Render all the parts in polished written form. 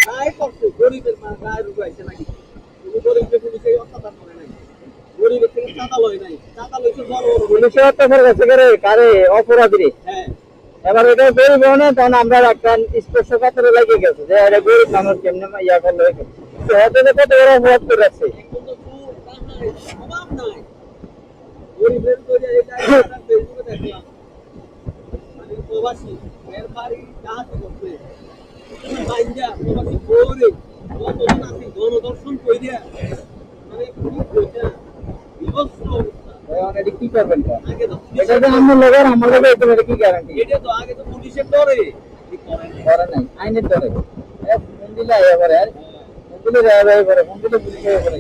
তাই করছে গরিবের গায়ে রুগাইছে নাকি তুমি গরিবকে পুলিশে অত্যাচার করে নাই গরিবের থেকে চাঁদা লয় নাই চাঁদা লইছে বড় বড় পুলিশে অত্যাচার করছে করে কারে অপরাধী হ্যাঁ এবার এটা গরিব হয় না তখন আমরা একটা স্পর্শকাতরে লেগে গেছে যে এটা গরিব মানুষ কেমনে ইয়া করলো তো হয়তো কত বড় অপরাধ করে রাখছে এখন তো সুর নাই অভাব নাই গরিবের করে এটা ফেসবুকে দেখলাম মানে প্রবাসী এর বাড়ি জাহাজে করছে বাইন্দা প্রবাসী করে কতজন আছে গণদর্শন কইরা মানে কি কইতা বিভৎস অবস্থা এটা কি করবেন আগে তো এটা যে আমার লগের আমার লগে এটা কি গ্যারান্টি এটা তো আগে তো পুলিশের ডরে করে নাই আইনের ডরে ফোন দিলে এবারে আর ফোন দিলে এবারে ফোন দিলে পুলিশে এবারে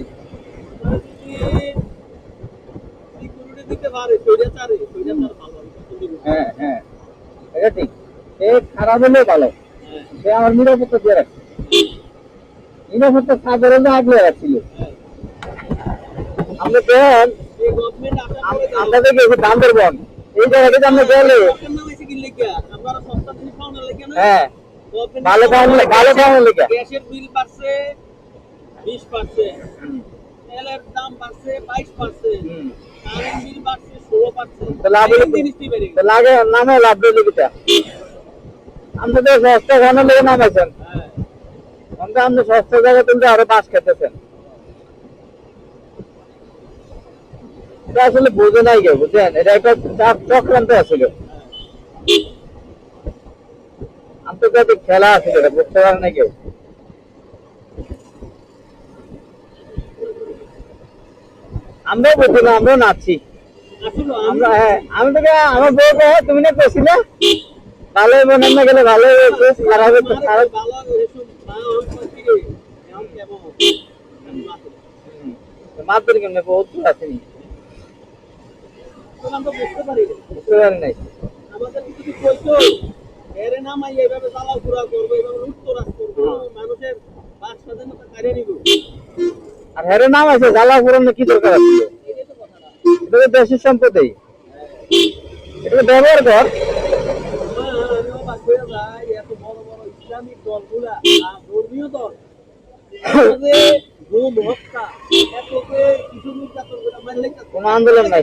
সিকিউরিটি দিতে পারে সৈরাচারে সৈরাচার ভালো হ্যাঁ হ্যাঁ এটা ঠিক এ খারাপ হলে ভালো সে আমার নিরাপত্তা দিয়ে রাখছে নিরাপত্তা সাধারণ আগলে রাখছিল আমরা দেখেন এই গভর্নমেন্ট আমরা দেখি বান্দরবন এই জায়গাটাতে আমরা গেলে আমরা সস্তা জিনিস পাওয়ার লাগে না হ্যাঁ ভালো খাওয়ানোর লেগে গ্যাসের বিল বাড়ছে 20% তেলের দাম বাড়ছে 22% কারেন্ট বিল বাড়ছে 16% তো লাভ লাগে নামে লাভ দিলে কিটা আমরা তো সস্তা খাওয়ানোর লেগে নামাইছেন আমরা সস্তা জায়গা তুলতে আরো বাস খেতেছেন এটা আসলে বোঝে নাই কেউ বুঝছেন এটা একটা চক্রান্ত আছিল আন্তর্জাতিক খেলা আছে এটা বুঝতে পারে না কেউ আমরাও বুঝি না আমরাও নাচছি আমরা হ্যাঁ আমি তোকে আমার বউ কে তুমি না কইছিলে ভালো মনে না গেলে ভালো খারাপ হবে খারাপ মাত্র কেমনে বহুত আসেনি বুঝতে পারি নাই আমাদের কিছু কইতো এরে নাম এইভাবে চালাও পুরা করবো এইভাবে লুটতরাজ করবো মানুষের বাক স্বাধীনতা কারিয়ে নিব আর হেরে নাম আছে জ্বালা পুরানো কি দরকার আছে এটা দেশের সম্পত্তি এটা ব্যবহার কর এত বড় বড় ইসলামিক দলগুলা ধর্মীয় দল হত্যা এতকে কিছু নির্যাতন করে মারলে কোন আন্দোলন নাই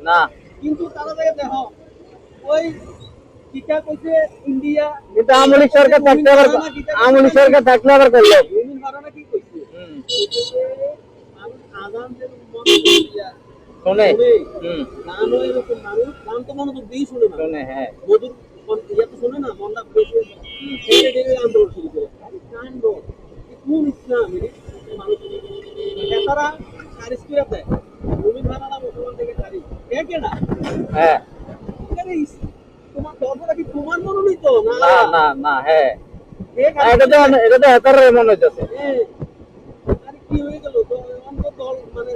না কিন্তু তারা দেখো ওই টিকা কইছে ইন্ডিয়া এটা আমলি সরকার থাকলে আবার আমলি সরকার থাকলে আবার করলো রুমিন ভাড়াটা কি কইছে আজান যে শুনে গান হয় এরকম মানুষ গান তো মনোযোগ দিয়ে শুনে না শুনে হ্যাঁ মধুর ইয়া তো শুনে না মন্ডা বেশি আন্দোলন শুরু করে কাণ্ড কোন ইসলাম মানুষ তারা খারিজ করে দেয় রুমিন ভাড়াটা মুসলমান থেকে খারিজ কেনা হ্যাঁ তোমার ধর্মটা কি তোমার মনোনীত তো না না না হ্যাঁ এটা তো হেতার মনে হইতেছে আরে কি হয়ে গেল তো দল মানে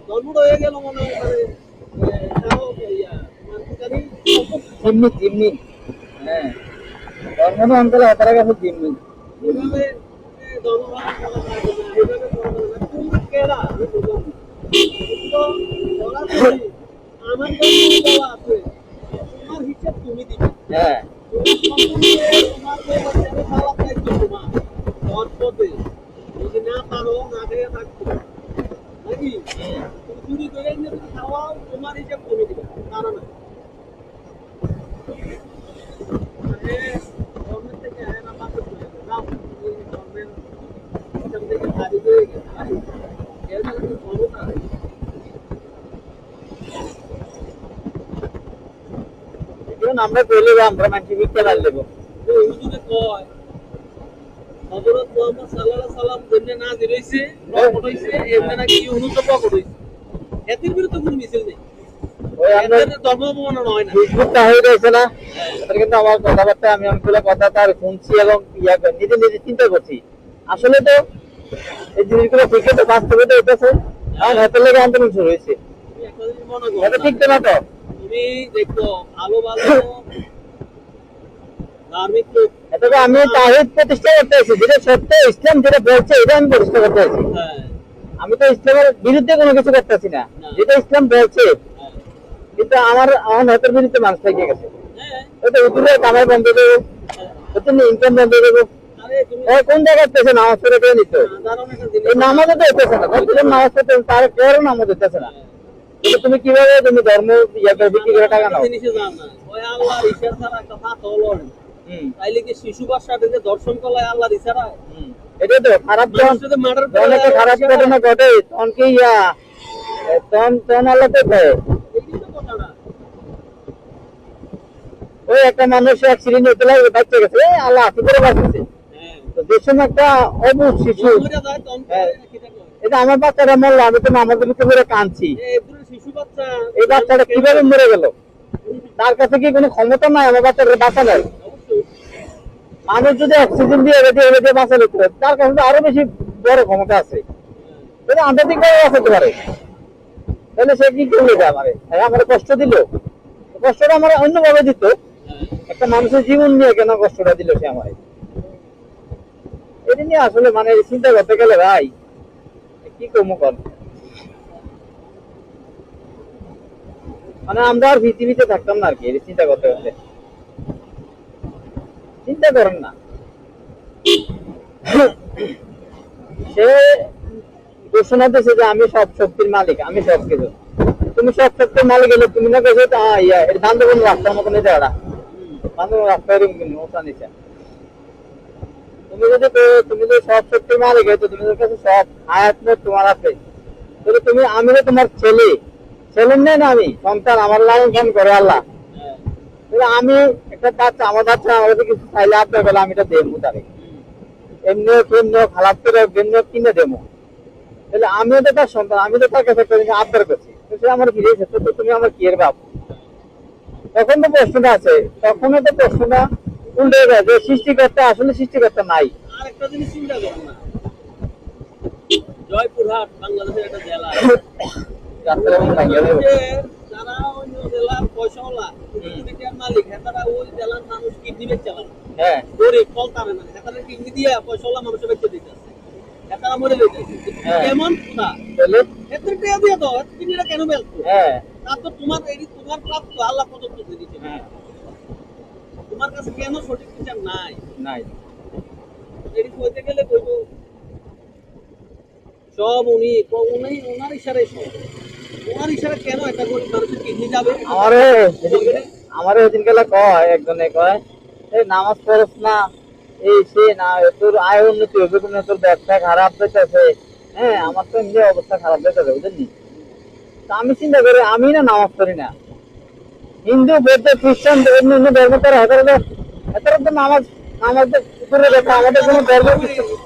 ধর্মটা হয়ে গেল মনে হয় জিম্মি জিম্মি হ্যাঁ ধর্ম অঞ্চলে হেতার কাছে জিম্মি এভাবে ধর্ম এভাবে তুমি কেরা আমার দেওয়া আছে তোমার হিসাব তুমি দিবে হ্যাঁ যদি না পারো না খেয়ে থাকতো নাকি তুমি চুরি করে নিয়ে তুমি খাওয়াও তোমার হিসাব তুমি দিবে তারা না গভর্নমেন্ট থেকে না পাশে নাও গভর্নমেন্ট হিসাব থেকে হারি হয়ে গেছে এর জন্য ক্ষমতা আমরা কইলে আমরা মানছি বিক্রি করে দেব হুজুরে কয় হযরত মুহাম্মদ সাল্লাল্লাহু আলাইহি সাল্লাম যেমনে নাজির হইছে প্রকট হইছে এমনে নাকি ইউনুস প্রকট হইছে এদের বিরুদ্ধে কোনো মিছিল নেই ওই আমাদের ধর্ম অবমাননা হয় না ফেসবুকটা হয়ে গেছে না তার কিন্তু আমার কথাবার্তা আমি অনেকগুলো কথা তার শুনছি এবং নিজে নিজে চিন্তা করছি আসলে তো এই জিনিসগুলো ঠিক তো বাস্তবে তো হইতেছে আর হাতে লেগে আন্দোলন শুরু হয়েছে এটা ঠিক তো না তো তুমি দেখো ভালো ভালো ধার্মিক লোক এটাকে আমি তাহিদ প্রতিষ্ঠা করতে আছি যেটা সত্য ইসলাম যেটা বলছে এটা আমি প্রতিষ্ঠা করতে আছি আমি তো ইসলামের বিরুদ্ধে কোনো কিছু করতেছি না যেটা ইসলাম বলছে কিন্তু আমার হাতের বিরুদ্ধে মানুষ থেকে গেছে এটা উঠলে কামাই বন্ধ দেবো ইনকাম বন্ধ দেবো আরে ও কোন জায়গায় পেছে নামাজ পড়ে দিয়ে নিত সাধারণ একটা জিনিস। এই নামাজও তো হইতেছে না যতদিন নামাজ পড়তে তার কেউ নামাজ হইতেছে না কিন্তু তুমি কিভাবে তুমি ধর্ম ইয়ে করে বিক্রি করে টাকা নাও জিনিসে জান না ওই আল্লাহর ইচ্ছা ছাড়া একটা পাথর লড়ে না। তাইলে কি শিশু বাচ্চাটাকে দর্শন করলে আল্লাহর ইচ্ছারা এটাই তো খারাপ মানুষটাকে মার্ডার করে যখন একটা খারাপ ঘটনা ঘটে তখন কি তখন আল্লাহ তো ভয় এই তো কথাটা। ওই একটা মানুষ অ্যাক্সিডেন্ট হতে লাগে বাচ্চা গেছে আল্লাহ হাতে করে বাঁচাচ্ছে হ্যাঁ তো যে সময় একটা অবুঝ শিশু মরে যায় তখন হ্যাঁ। কিটা কয় এটা আমার বাচ্চাটা মরলো আমি তো নামাজের ভিতরে করে কাঁদছি এই পুরো শিশু বাচ্চা এই বাচ্চাটা কিভাবে মরে গেল তার কাছে কি কোনো ক্ষমতা নাই আমার বাচ্চাকে বাঁচানোর অবশ্যই মানুষ যদি অক্সিজেন দিয়ে রেডি বাঁচালে তো তার কাছে তো আরো বেশি বড় ক্ষমতা আছে তাহলে আন্তর্জাতিক ভাবে বাঁচাতে পারে তাহলে সে কি করলো এটা আমার কষ্ট দিল কষ্টটা আমার অন্যভাবে দিত একটা মানুষের জীবন নিয়ে কেন কষ্টটা দিল সে আমার এটা নিয়ে আসলে মানে চিন্তা করতে গেলে ভাই কি কর্ম কর মানে আমরা আর পৃথিবীতে থাকতাম না আর কি এটা চিন্তা করতে গেলে চিন্তা করেন না সে ঘোষণা দিয়েছে যে আমি সব শক্তির মালিক আমি সব কিছু তুমি সব শক্তির মালিক হলে তুমি না কেছো এর বান্ধবন রাস্তার মতন এটা ওরা বান্ধবন রাস্তা ওটা নিচে তুমি যদি সব শক্তির মালিক হয়তো তুমি কাছে সব আয়াত তোমার আছে তাহলে তুমি আমি তোমার ছেলের নেই না আমি সন্তান আমার লালন পালন করে আল্লাহ তাহলে আমি একটা বাচ্চা আমার বাচ্চা আমার কাছে কিছু চাইলে আপনার বেলা আমি এটা দেবো তাকে এমনিও খারাপ করে এমনিও কিনে দেবো তাহলে আমিও তো তার সন্তান আমি তো তার কাছে একটা জিনিস আবদার করছি তো সে আমার ফিরেছে তো তুমি আমার কি এর বাপ তখন তো প্রশ্নটা আছে তখন তো প্রশ্নটা উল্টে যায় যে সৃষ্টিকর্তা আসলে সৃষ্টিকর্তা নাই আর একটা জিনিস চিন্তা করো না জয়পুরহাট বাংলাদেশের একটা জেলা রাস্তার এমন ভাঙিয়ে দেবে। যে যারা অন্য জেলার পয়সাওয়ালা কিডনির মালিক হেতারা ওই জেলার মানুষ কিডনি বেচে চালান হ্যাঁ গরিব ফল তারে না হেতারা কিডনি দিয়ে পয়সাওয়ালা মানুষের বেচে দিতেছে হেতারা মরে যাইতেছে হ্যাঁ। কেমন না তাহলে হেতার টাকা দিয়ে দাও কিডনিটা কেন বেচতো হ্যাঁ তার তো তোমার তোমার প্রাপ্ত আল্লাহ প্রদত্ত দিয়েছে হ্যাঁ তোমার কাছে কেন সঠিক বিচার নাই নাই এটি কইতে গেলে কইবো সব উনি ওনার ইশারায় সব ওনার ইশারা কেন একটা গরিব মানুষের কিডনি যাবে আমারে ওদিন গেলে কয় একজনে কয় এই নামাজ পড়ছ না এই সে না তোর আয় উন্নতি হবে কোনো তোর ব্যবসা খারাপ হইতেছে হ্যাঁ আমার তো এমনি অবস্থা খারাপ হইতেছে বুঝলি তা আমি চিন্তা করি আমি না নামাজ পড়ি না হিন্দু বৌদ্ধ খ্রিস্টান অন্য অন্য ধর্ম তারা হেতারা তো নামাজ করে দেখা আমাদের কোনো ধর্ম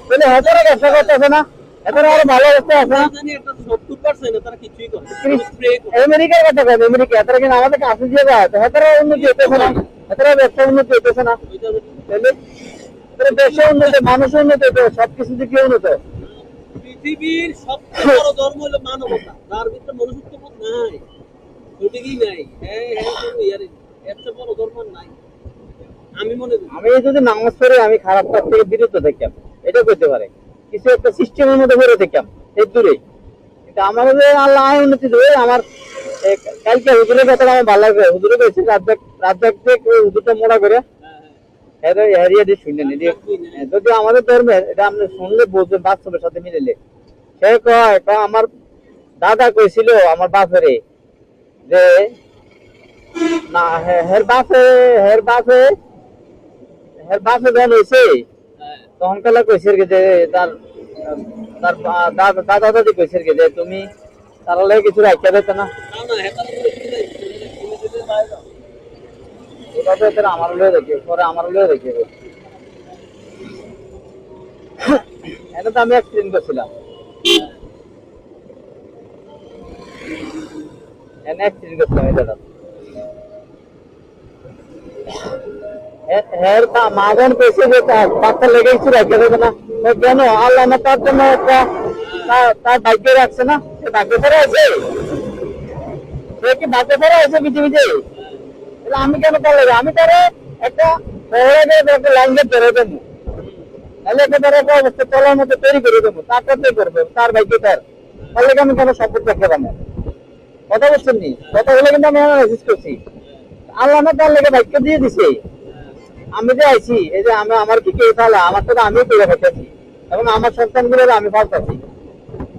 তাহলে হেতারা ব্যবসা করতেছে না হেতারা আরো ভালো অবস্থা আছে না জানি একটা 70% তারা কিছুই করে স্প্রে করে আমেরিকার কথা কয় আমেরিকা হেতারা কিন্তু আমাদের কাছে দিয়ে যায় হেতারা উন্নতি হইতেছে না হেতারা ব্যবসা উন্নতি হইতেছে না তাহলে দেশে উন্নত মানুষ উন্নত হইতে সবকিছু দিকে উন্নত পৃথিবীর সবচেয়ে বড় ধর্ম হলো মানবতা যার ভিতরে মনুষ্যত্ববোধ নাই সঠিকই নাই হ্যাঁ কোনো ইয়ারে এর চেয়ে বড় ধর্ম আর নাই আমি মনে করি আমি যদি নামাজ পড়ে আমি খারাপ কাজ থেকে বিরত থাকতাম এটা করতে পারে কিছু একটা সিস্টেমের মধ্যে বেরো থাকতাম এর দূরে কিন্তু আমার যে আল্লাহ আয় উন্নতি দেবে আমার কালকে হুজুরের কথা আমার ভালো লাগবে হুজুরে বলছে রাজ্জাক হুজুরটা মোড়া করে হারিয়ে দিয়ে শুনলেন যদি আমাদের ধর্মের এটা আপনি শুনলে বুঝবেন বাস্তবের সাথে মিলেলে সে কয় আমার দাদা কইছিল আমার বাপেরে যে না হের বাপে যখন হয়েছে তখন কালা কইছে যে তার দাদা দাদি কইছে যে তুমি তার লাগে কিছু রাখিয়া দিতে না আমার লয়ে দেখি পরে আমার লয়ে দেখি এটা তো আমি অ্যাক্সিডেন্ট করছিলাম অ্যাক্সিডেন্ট করছিলাম এটা মাগন পেয়েছে যে বাচ্চা লেগে কিছু রাখতে দেবে না কেন আল্লাহ না তার জন্য একটা তার ভাগ্যে রাখছে না সে ভাগ্য ফেরা আছে সে কি ভাগ্য ফেরা আছে পৃথিবীতে আমি কেন তার লাগে আমি তারে একটা একটা লাইন দিয়ে ধরে দেবো তাহলে একটা তার একটা অবস্থা চলার মতো তৈরি করে দেবো তারপর করবে তার ভাগ্য তার তাহলে আমি কেন সাপোর্ট দেখতে পাবো কথা বলছেন নি কথা বলে কিন্তু আমি অ্যানালাইসিস করছি আল্লাহ না তার লেগে ভাগ্য দিয়ে দিছে আমি যে আইছি এই যে আমি আমার দিকে উঠালা আমার তো আমি তুলে খাইতেছি এবং আমার সন্তানগুলো আমি পাল্টাছি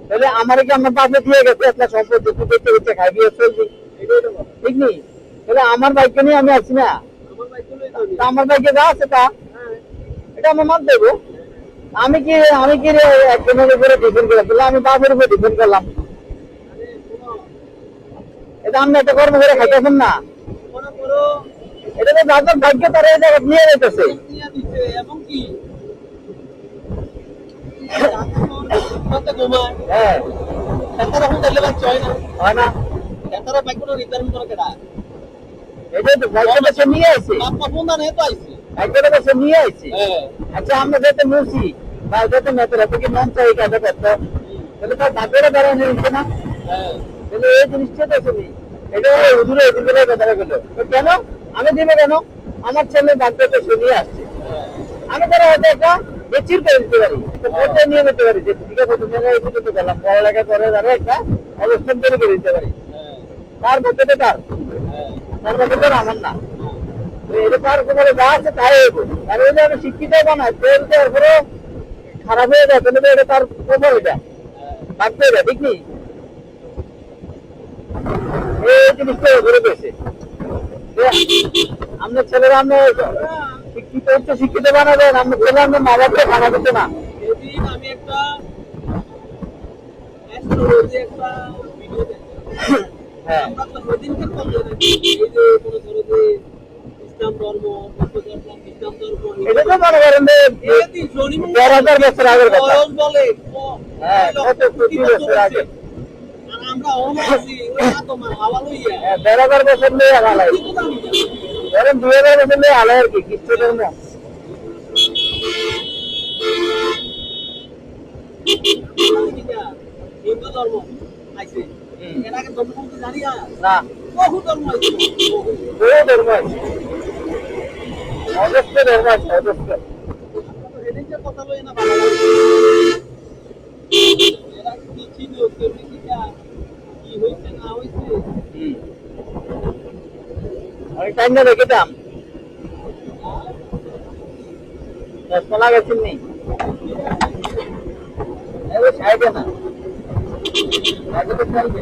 তাহলে আমার কি আমার বাপে দিয়ে গেছে একটা সম্পত্তি তুই দেখতে দেখতে খাইবি চলবি ঠিক নেই তাহলে আমার বাইককে নিয়ে আমি আসছি না তা আমার বাইকে যা আছে তা এটা আমার মাপ দেবো আমি কি রে একজনের উপরে ডিপেন্ড করে দিলাম আমি বাপের উপরে ডিপেন্ড করলাম এটা আপনি একটা কর্ম করে খাইতেছেন না এটা তো যাদের ভাগ্য তারা এই জায়গা নিয়ে যেতেছে হ্যাঁ হয় না এটা তো ভাগ্যটা সে নিয়ে আসছে ভাগ্যটা তো সে নিয়ে আসছে আচ্ছা আমরা যাতে মুছি বা যাতে মেতেরা থেকে মন চাই কাজা করতো তাহলে তার ভাগ্যটা দাঁড়ানো নিচ্ছে না তাহলে এই জিনিসটা তো শুনি এটা হুজুরে হুজুরে কথা গেল কেন আমি দিবে কেন আমার ছেলে ভাগ্যটা সে নিয়ে আসছে আমি তারা হয়তো একটা বেচির করে দিতে পারি ভোটে নিয়ে নিতে পারি যে ঠিক আছে তুমি এই পর্যন্ত গেলাম পড়ালেখা করে যারা একটা অবস্থান তৈরি করে দিতে পারি তার ভাগ্যটা তার ভাগ্যটা আমার না এটা তার কোনো যা আছে তাই হইব আর ওই যে আমি শিক্ষিত বানাই তেল দেওয়ার পরে খারাপ হয়ে যায় তাহলে এটা তার প্রভাব এটা ভাগ্য এটা ঠিক নেই এই জিনিসটা ঘুরে পেয়েছে আপনার ছেলেরা আপনি শিক্ষিত হচ্ছে শিক্ষিত বানাবেন আপনার ছেলে আপনার মা বাপকে খানা দিতে না আমি একটা অ্যাস্ট্রোলজি একটা ভিডিও দেখলাম আমরা তো ওদিনকার কথা এই যে কোনো ধরো যে ইসলাম ধর্ম ইসলাম ধর্ম এটা তো মনে করেন যে ১৩,০০০ বছর আগের কথা বলে হ্যাঁ কত কোটি বছর আগে আর আমরা অনাসি ওই তোমার হাওয়া লইয়া ১৩,০০০ বছর নিয়ে আলাই ধরেন ২,০০০ বছর নিয়ে আলাই আর কি খ্রিস্ট ধর্ম হিন্দু ধর্ম আইছে এর আগে ধর্ম কি জানি না বহু ধর্ম আইছে বহু ধর্ম আছে অজস্র ধর্ম আছে অজস্র হেডিংটা কথা লই না ভালো এরা কি ছিল কেমনি কি হইছে না হইছে আমি টাইম না দেখেতাম চলা গেছেন নি এবার সাইডে না আগে তো সাইডে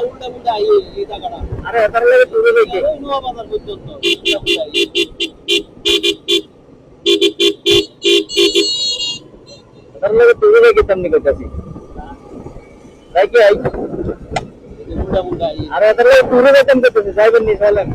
উল্টা উল্টা আই এই জায়গাটা আরে এটার লাগে তুলে দেখে ওই নোয়া বাজার পর্যন্ত এটার লাগে তুলে দেখে তেমনি করতেছি তাই কি আই উল্টা বুড়া আর এত লোক টুরে বেতন করতেছে যাইবেন নি চলেন